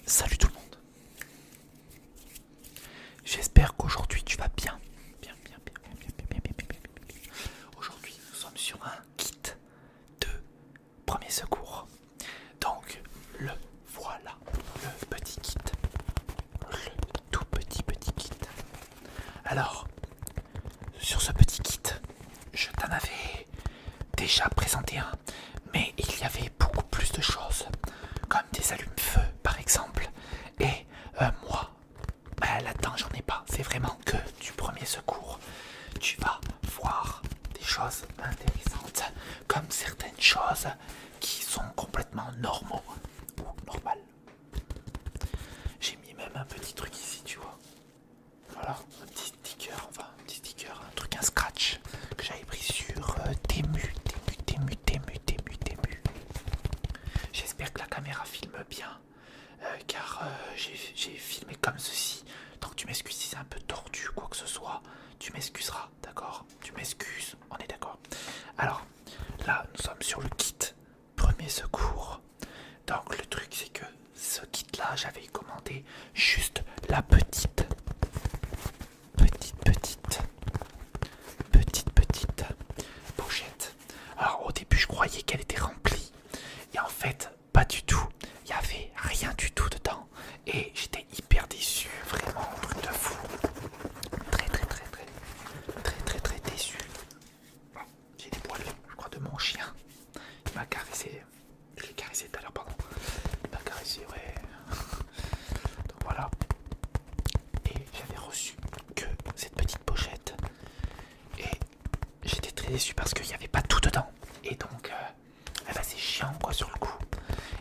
Salut tout le monde. J'espère qu'aujourd'hui tu vas bien. Bien. Aujourd'hui, nous sommes sur un kit de premier secours. Donc, le voilà, le petit kit. Le tout petit kit. Alors, sur ce petit kit, je t'en avais déjà présenté un, mais il y avait beaucoup plus de choses, comme des allumes-feu par exemple. Et moi, là-dedans j'en ai pas. C'est vraiment que du premier secours. Tu vas voir des choses intéressantes, comme certaines choses qui sont complètement normaux ou normales. J'ai mis même un petit truc ici, tu vois. Voilà, un petit sticker, un truc, un scratch que j'avais pris sur Temu. J'espère que la caméra filme bien, car j'ai filmé comme ceci. Donc tu m'excuses si c'est un peu tordu ou quoi que ce soit, tu m'excuseras, d'accord? Tu m'excuses, on est d'accord. Alors, là, nous sommes sur le kit premier secours. Donc le truc c'est que ce kit là, j'avais commandé juste la petite pochette. Alors au début je croyais qu'elle était remplie et en fait pas du tout. Il y avait rien du tout dedans et j'étais hyper déçu, vraiment un truc de fou. Très déçu. Bon, j'ai des poils, je crois, de mon chien. Il m'a caressé. Je l'ai caressé tout à l'heure, pardon. Il m'a caressé, ouais. Donc voilà. Et j'avais reçu que cette petite pochette. Et j'étais très déçu parce qu'il n'y avait pas tout dedans. Et donc, c'est chiant quoi sur le coup.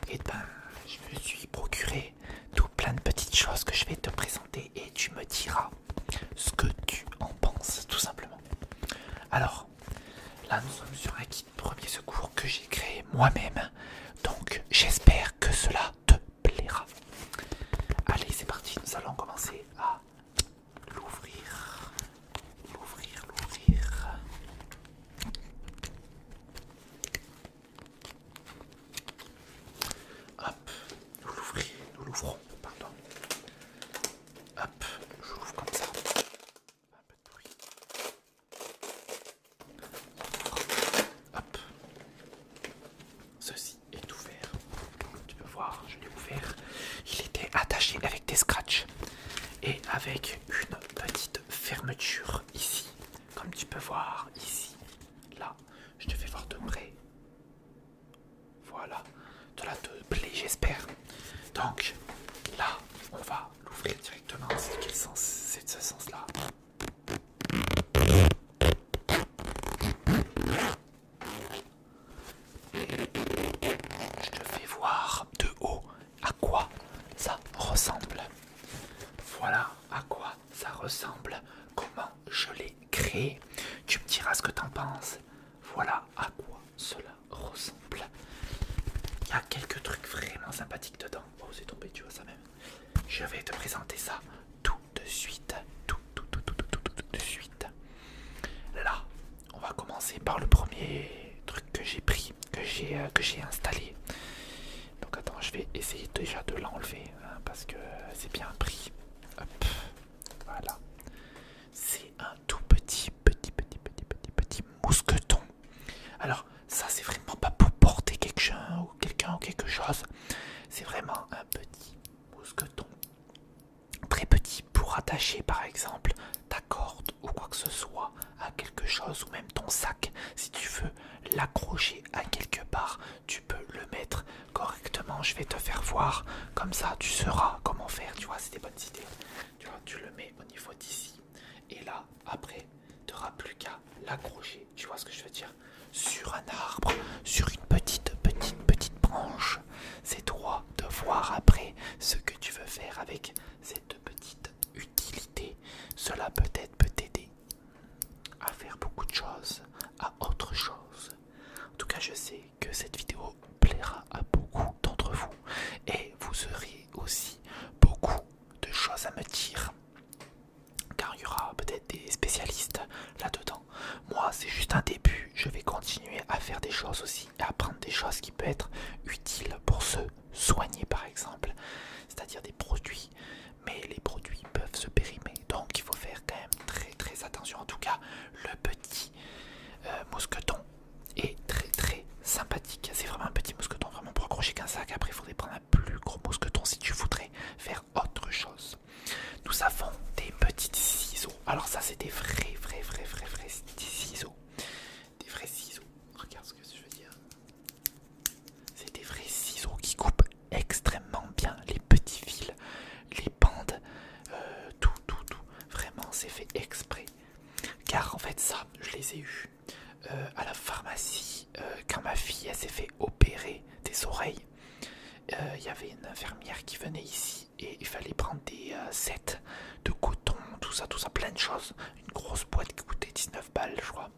Et ben, je me suis procuré tout plein de petites choses que je vais te présenter et tu me diras ce que tu en penses, tout simplement. Alors, là nous sommes sur un kit premier secours que j'ai créé moi-même. Donc, j'espère que cela te plaira. Allez, c'est parti, nous allons commencer à l'ouvrir. Hop, nous l'ouvrons, pardon. Hop, je l'ouvre comme ça. Un peu de bruit. Hop. Ceci est ouvert. Tu peux voir, je l'ai ouvert. Il était attaché avec des scratchs et avec une petite fermeture ici. Comme tu peux voir ici. Là, je te fais voir de près. Voilà, de la te plaît, j'espère. Donc là, on va l'ouvrir directement. C'est quel sens? C'est de ce sens-là. Je te fais voir de haut à quoi ça ressemble. Voilà à quoi ça ressemble. Comment je l'ai créé. Tu me diras ce que t'en penses. Voilà à quoi cela ressemble. Il y a quelques trucs vraiment sympathiques dedans. Oh, c'est tombé, tu vois ça même. Je vais te présenter ça tout de suite. Tout de suite. Là, on va commencer par le premier truc que j'ai pris, que j'ai installé. Donc attends, je vais essayer déjà de l'enlever hein, parce que c'est bien pris. Hop, voilà. C'est un tout petit mousqueton. Alors ça c'est vraiment pas pour porter quelqu'un ou quelque chose. C'est vraiment un petit mousqueton. Très petit pour attacher par exemple ta corde ou quoi que ce soit à quelque chose ou même ton sac. Si tu veux l'accrocher à quelque part, tu peux le mettre correctement. Je vais te faire voir. Comme ça tu sauras comment faire. Tu vois, c'est des bonnes idées. Tu vois, tu le mets au niveau d'ici. Et là, après, tu n'auras plus qu'à l'accrocher. Tu vois ce que je veux dire? Sur un arbre, sur une petite branche. C'est toi de voir après ce que tu veux faire avec cette petite utilité. Cela peut-être peut t'aider à faire beaucoup de choses, à autre chose. En tout cas, je sais que cette vidéo plaira à beaucoup d'entre vous et vous aurez aussi beaucoup de choses à me dire. Car il y aura peut-être des spécialistes là-dedans. Moi, c'est juste un début. Je vais continuer à faire des choses aussi et apprendre des choses qui peuvent être utiles pour se soigner, par exemple. si tu voudrais faire autre chose. Nous avons des petits ciseaux. Alors ça c'est des vrais ciseaux. Des vrais ciseaux. Regarde ce que je veux dire. C'est des vrais ciseaux qui coupent extrêmement bien les petits fils, les bandes, tout. Vraiment c'est fait exprès. Car en fait ça, je les ai eus à la pharmacie quand ma fille elle s'est fait opérer des oreilles. Il y avait une infirmière qui venait ici et il fallait prendre des sets de coton, tout ça, plein de choses. Une grosse boîte qui coûtait 19 balles, je crois.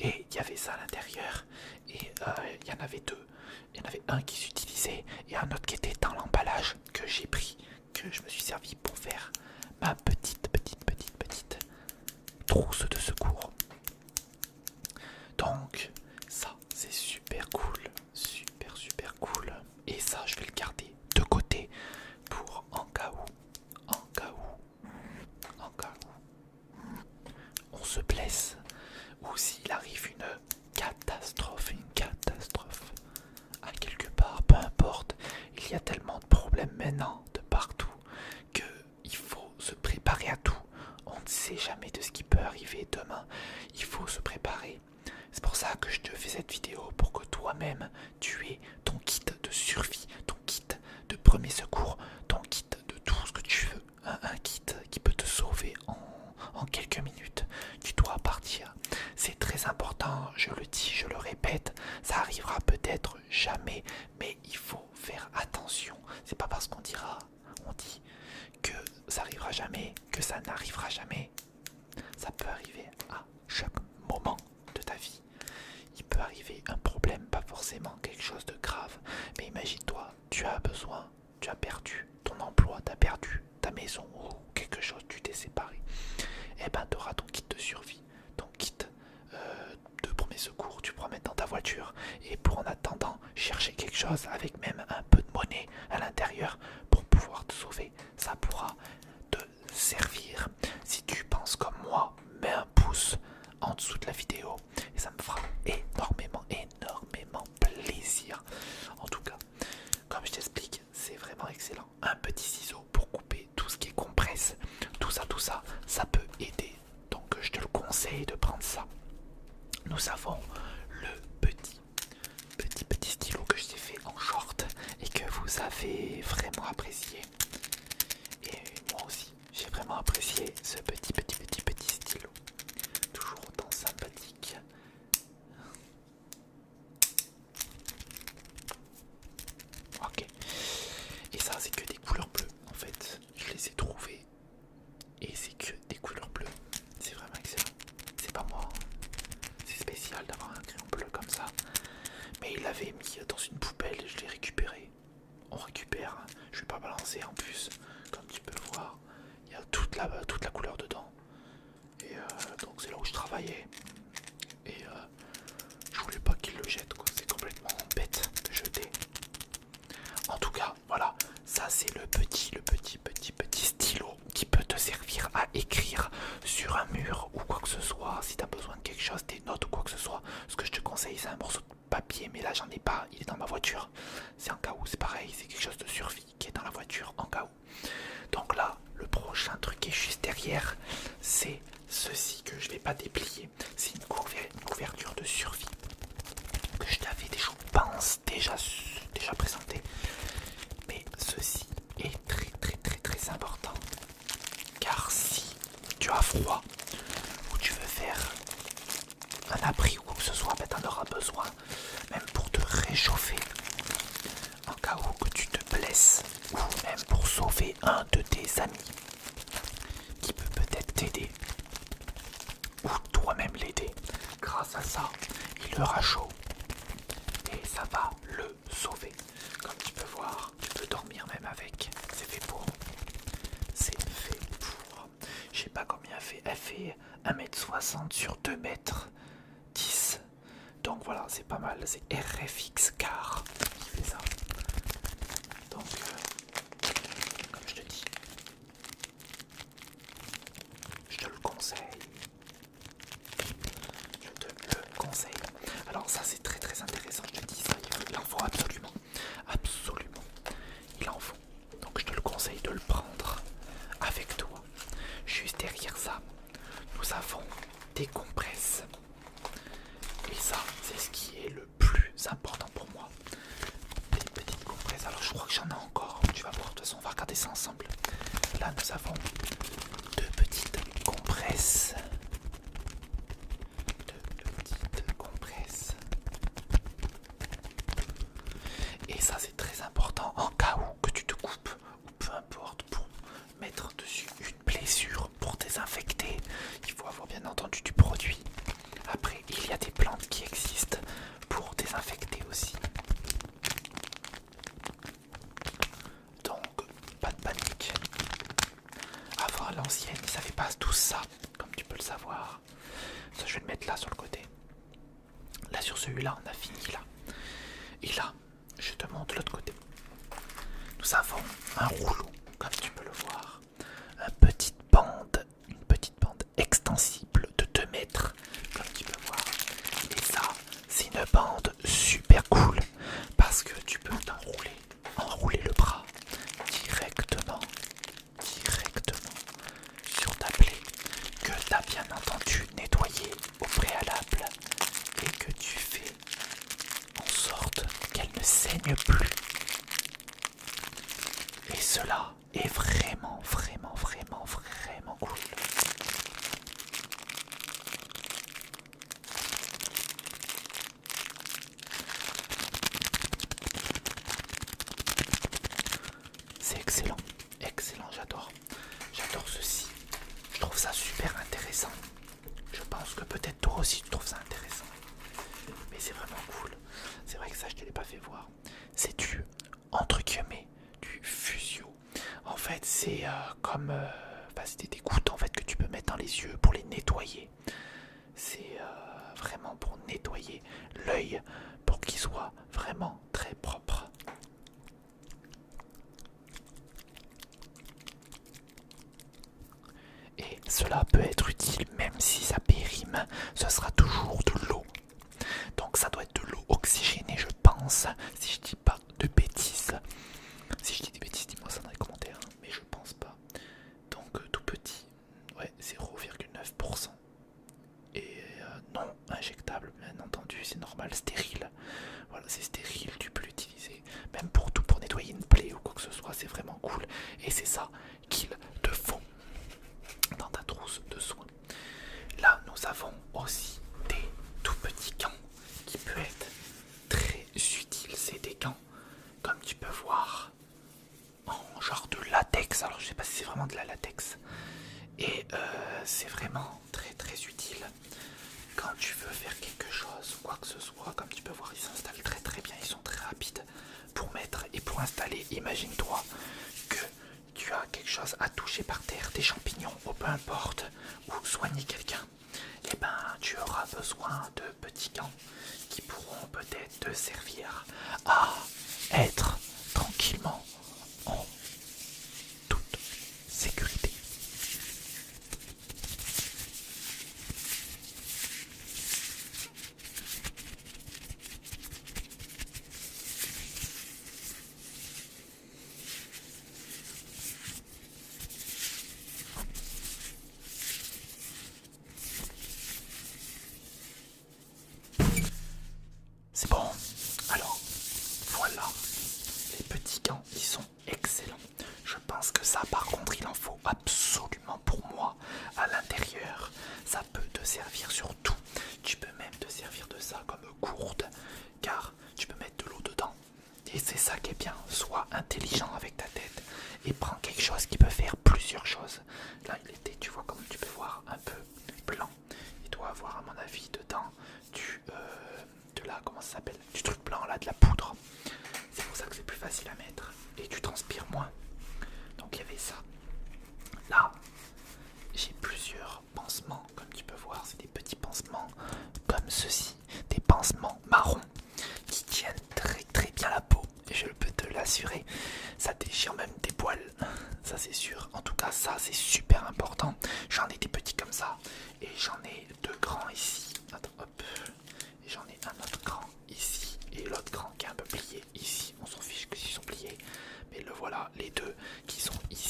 Et il y avait ça à l'intérieur. Et il y en avait deux. Il y en avait un qui s'utilisait et un autre qui était dans l'emballage que j'ai pris, que je me suis servi pour faire ma petite trousse de secours. Donc ça c'est super cool, super cool. Et ça je vais le garder de côté pour en cas où on se blesse ou s'il arrive une catastrophe à quelque part, peu importe. Il y a tellement de problèmes maintenant de partout que il faut se préparer à tout. On ne sait jamais de ce qui peut arriver demain. Il faut se préparer. C'est pour ça que je te fais cette vidéo, pour que toi-même tu aies ton kit de survie, ton kit de premier secours, ton kit de tout ce que tu veux. Un kit qui peut te sauver en quelques minutes. Tu dois partir. C'est très important, je le dis, je le répète, ça arrivera peut-être jamais, mais il faut faire attention. C'est pas parce qu'on dit que ça arrivera jamais, que ça n'arrivera jamais. Ça peut arriver à chaque moment de ta vie. Il peut arriver un problème, pas forcément quelque chose de grave, mais imagine-toi, tu as perdu ton emploi, tu as perdu ta maison ou quelque chose, tu t'es séparé. Et ben tu auras ton kit de survie, ton kit de premier secours, tu pourras mettre dans ta voiture et pour en attendant chercher quelque chose avec même un peu de monnaie à l'intérieur pour pouvoir te sauver. Ça pourra te servir. Si tu penses comme moi, mets un pouce en dessous de la vidéo et ça me fera énormément plaisir. En tout cas, comme je t'explique, c'est vraiment excellent. Un petit ciseau pour couper tout ce qui est compresse, tout ça peut aider. Donc je te le conseille de prendre ça. Nous avons le petit stylo que je t'ai fait en short et que vous avez vraiment apprécié. Et moi aussi, j'ai vraiment apprécié ce petit stylo. Toujours autant sympathique. Ok. Et ça, c'est que des couleurs bleues. En fait, je les ai trouvées. Et c'est que des couleurs bleues. C'est vraiment excellent. C'est pas moi. C'est spécial d'avoir un crayon bleu comme ça. Mais il l'avait mis dans une poubelle et je l'ai récupéré. On récupère. Je vais pas balancer en plus. Comme tu peux voir, il y a toute la couleur dedans. Et donc c'est là où je travaillais. Et je voulais pas qu'il le jette, quoi. C'est complètement bête de jeter. En tout cas, voilà, ça c'est le petit stylo qui peut te servir à écrire sur un mur ou quoi que ce soit. Si tu as besoin de quelque chose, des notes ou quoi que ce soit, ce que je te conseille c'est un morceau de papier, mais là j'en ai pas, il est dans ma voiture. C'est en cas où, c'est pareil, c'est quelque chose de survie qui est dans la voiture en cas où. Donc là, le prochain truc qui est juste derrière, c'est ceci que je vais pas déplier. C'est une couverture de survie que je t'avais déjà, je pense, déjà présenté. Mais ceci est très important. Car si tu as froid ou tu veux faire un abri ou quoi que ce soit, ben t'en auras besoin. Même pour te réchauffer. En cas où que tu te blesses. Ou même pour sauver un de tes amis. Qui peut peut-être t'aider. Ou toi-même l'aider. Grâce à ça, il aura chaud. Et ça va le sauver. Comme tu peux voir, tu peux dormir même avec. C'est fait pour. C'est fait pour. Je sais pas combien elle fait. Elle fait 1m60 sur 2m10. Donc voilà, c'est pas mal. C'est RFX Car qui fait ça. Donc, comme je te dis, je te le conseille. Je te le conseille. Alors ça c'est très intéressant, je te dis ça, il en faut absolument. Il en faut. de le prendre avec toi. Juste derrière ça, nous avons des compresses. Et ça, c'est ce qui est le plus important pour moi. Des petites compresses. Alors je crois que j'en ai encore. Tu vas voir, de toute façon, on va regarder ça ensemble. Là, nous avons deux petites compresses. Deux petites compresses. Et ça, c'est très important en cas où que tu te coupes, ou peu importe, pour mettre dessus une blessure, pour désinfecter. Il faut avoir bien entendu du produit. Après, il y a des plantes qui existent pour désinfecter aussi. Donc, pas de panique. Avant, à l'ancienne, ils savaient pas tout ça, comme tu peux le savoir. Ça, je vais le mettre là sur le côté. Là, sur celui-là, on a fini là. Et là, je te montre l'autre côté. Nous avons un rouleau, comme tu peux le voir. Une petite bande extensible de 2 mètres, comme tu peux voir. Et ça, c'est une bande super cool parce que tu peux enrouler le bras directement sur ta plaie que tu as bien entendu nettoyer au préalable et que tu fais en sorte qu'elle ne saigne plus. Et cela est vraiment cool. C'est excellent, j'adore ceci. Je trouve ça super intéressant. Je pense que peut-être toi aussi tu trouves ça intéressant. Mais c'est vraiment cool. C'est vrai que ça je te l'ai pas fait voir. C'est du, entre guillemets, du Fusio. En fait c'est comme c'est des gouttes en fait que tu peux mettre dans les yeux pour les nettoyer. C'est vraiment pour nettoyer l'œil pour qu'il soit vraiment très propre. Et cela peut être utile même si ça périme, ce sera toujours de l'eau. Donc ça doit être de l'eau oxygénée je pense, si je dis pas de bêtises. Si je dis des bêtises, dis-moi ça dans les commentaires, mais je pense pas. Donc tout petit, ouais 0,9%. Et non injectable bien entendu, c'est normal, stérile. Voilà, c'est stérile, tu peux l'utiliser même pour tout, pour nettoyer une plaie ou quoi que ce soit, c'est vraiment cool. Et c'est ça qu'il te faut dans ta trousse de soins. Là nous avons aussi des tout petits gants qui peuvent être très utiles. C'est des gants comme tu peux voir en genre de latex. Alors je sais pas si c'est vraiment de la latex. Et c'est vraiment très utile quand tu veux faire quelque chose ou quoi que ce soit. Comme tu peux voir, ils s'installent très bien, ils sont très rapides pour mettre et pour installer. Imagine-toi que tu as quelque chose à toucher par terre, des champignons ou peu importe, ou soigner quelqu'un. Et ben tu auras besoin de petits gants qui pourront peut-être te servir à être tranquillement en toute sécurité. C'est bon. Alors, voilà. Les petits gants, ils sont excellents. Je pense que ça, par contre, il en faut absolument pour moi. À l'intérieur, ça peut te servir sur tout. Tu peux même te servir de ça comme gourde, car tu peux mettre de l'eau dedans. Et c'est ça qui est bien. Sois intelligent avec ta tête et prends quelque chose qui peut faire plusieurs choses. Là, il était, tu vois, comme tu peux voir, un peu blanc. Il doit avoir, à mon avis, dedans comment ça s'appelle, du truc blanc là, de la poudre. C'est pour ça que c'est plus facile à mettre et tu transpires moins. Donc il y avait ça. Là, j'ai plusieurs pansements, comme tu peux voir, c'est des petits pansements comme ceci, des pansements marrons qui tiennent très bien la peau. Et je peux te l'assurer, ça déchire même des poils, ça c'est sûr. En tout cas, ça c'est super important. J'en ai des petits comme ça et j'en ai 2 grands ici. Attends, hop. Et j'en ai un autre grand ici et l'autre grand qui est un peu plié ici. On s'en fiche que s'ils sont pliés, mais le voilà, les deux qui sont ici.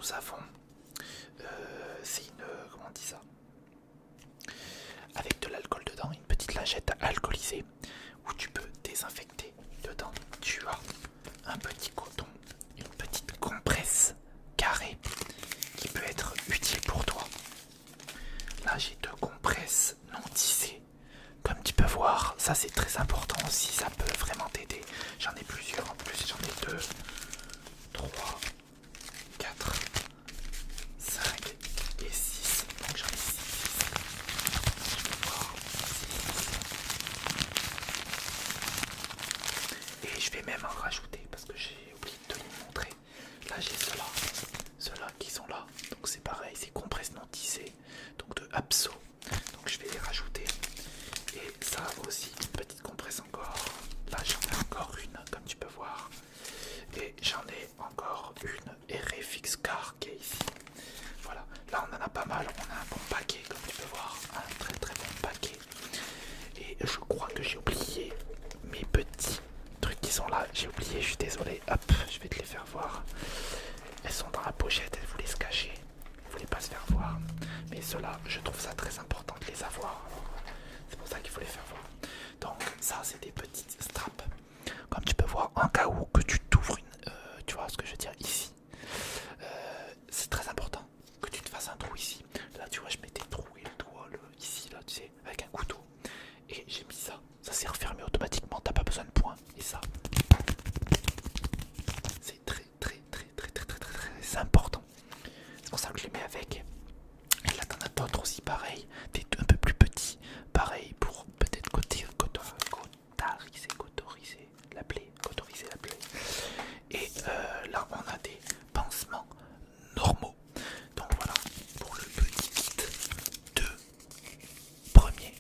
nous avons, c'est une, comment on dit ça, avec de l'alcool dedans, une petite lingette alcoolisée où tu peux désinfecter. Dedans, tu as un petit coton, une petite compresse carrée qui peut être utile pour toi. Là, j'ai 2 compresses non tissées. Comme tu peux voir, ça c'est très important aussi, ça peut vraiment t'aider. J'en ai plusieurs en plus, j'en ai 2, 3, 4, 5 et 6. Donc j'en ai 6. Je vais voir 6. Et je vais même en rajouter parce que j'ai oublié de vous montrer. Là j'ai ceux-là qui sont là. Donc c'est pareil, c'est compresses non tissées. Donc de Abso. Donc je vais les rajouter. Et ça aussi, une petite compresse encore. Là j'en ai encore une, comme tu peux voir. Et j'en ai encore une RFX Car qui est ici. Voilà, là on en a pas mal, on a un bon paquet comme tu peux voir. Un très très bon paquet. Et je crois que j'ai oublié mes petits trucs qui sont là. J'ai oublié, je suis désolé. Hop, je vais te les faire voir. Elles sont dans la pochette, elles voulaient se cacher. Elles voulaient pas se faire voir. Mais ceux-là, je trouve ça très important de les avoir. C'est pour ça qu'il faut les faire voir. Donc ça c'est des petites straps. Comme tu peux voir, en cas où que tu t'ouvres une... tu vois ce que je veux dire ici. C'est très important que tu te fasses un trou ici. Là tu vois je m'étais troué le doigt ici là tu sais avec un couteau. Et j'ai mis ça. Ça s'est refermé automatiquement, t'as pas besoin de poing. Et ça, c'est très important. C'est pour ça que je les mets avec. Et là t'en as d'autres aussi pareil. Des un peu plus petits. Pareil pour peut-être cotoriser la plaie. Et là on a des pansements normaux. Donc voilà pour le petit kit de premier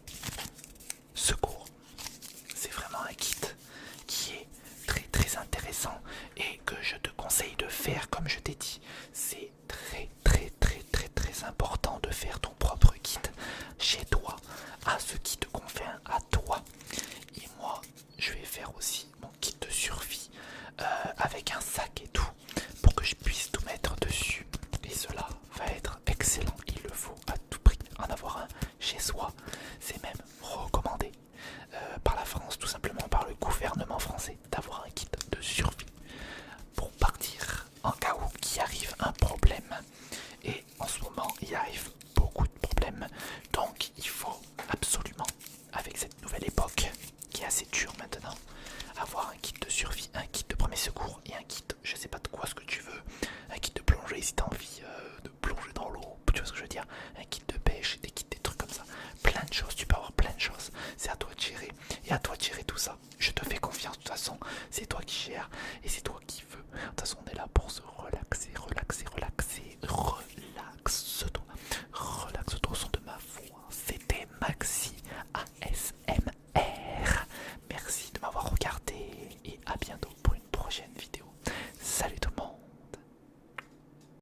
secours. C'est vraiment un kit qui est très intéressant et que je te conseille de faire comme je t'ai dit. C'est très important de faire ton propre kit chez toi, à ce qui te convient à toi. Et moi je vais faire aussi mon kit de survie avec un sac et tout pour que je puisse tout mettre dessus. Et cela va être excellent, il le faut à tout prix en avoir un chez soi. C'est même recommandé par la France, tout simplement par le gouvernement français, d'avoir un kit de survie pour partir en cas où qu'il arrive un problème. Et en ce moment il arrive beaucoup de problèmes, donc il faut absolument, avec cette nouvelle époque qui est assez dure maintenant, avoir un kit de survie, un kit de premier secours et un kit, je sais pas de quoi ce que tu veux, un kit de plongée si tu as envie de plonger dans l'eau, tu vois ce que je veux dire, un kit de pêche, des kits, des trucs comme ça, plein de choses, tu peux avoir plein de choses, c'est à toi de gérer et à toi de gérer tout ça. Je te fais confiance, de toute façon c'est toi qui gères et c'est toi qui veux, de toute façon on est là pour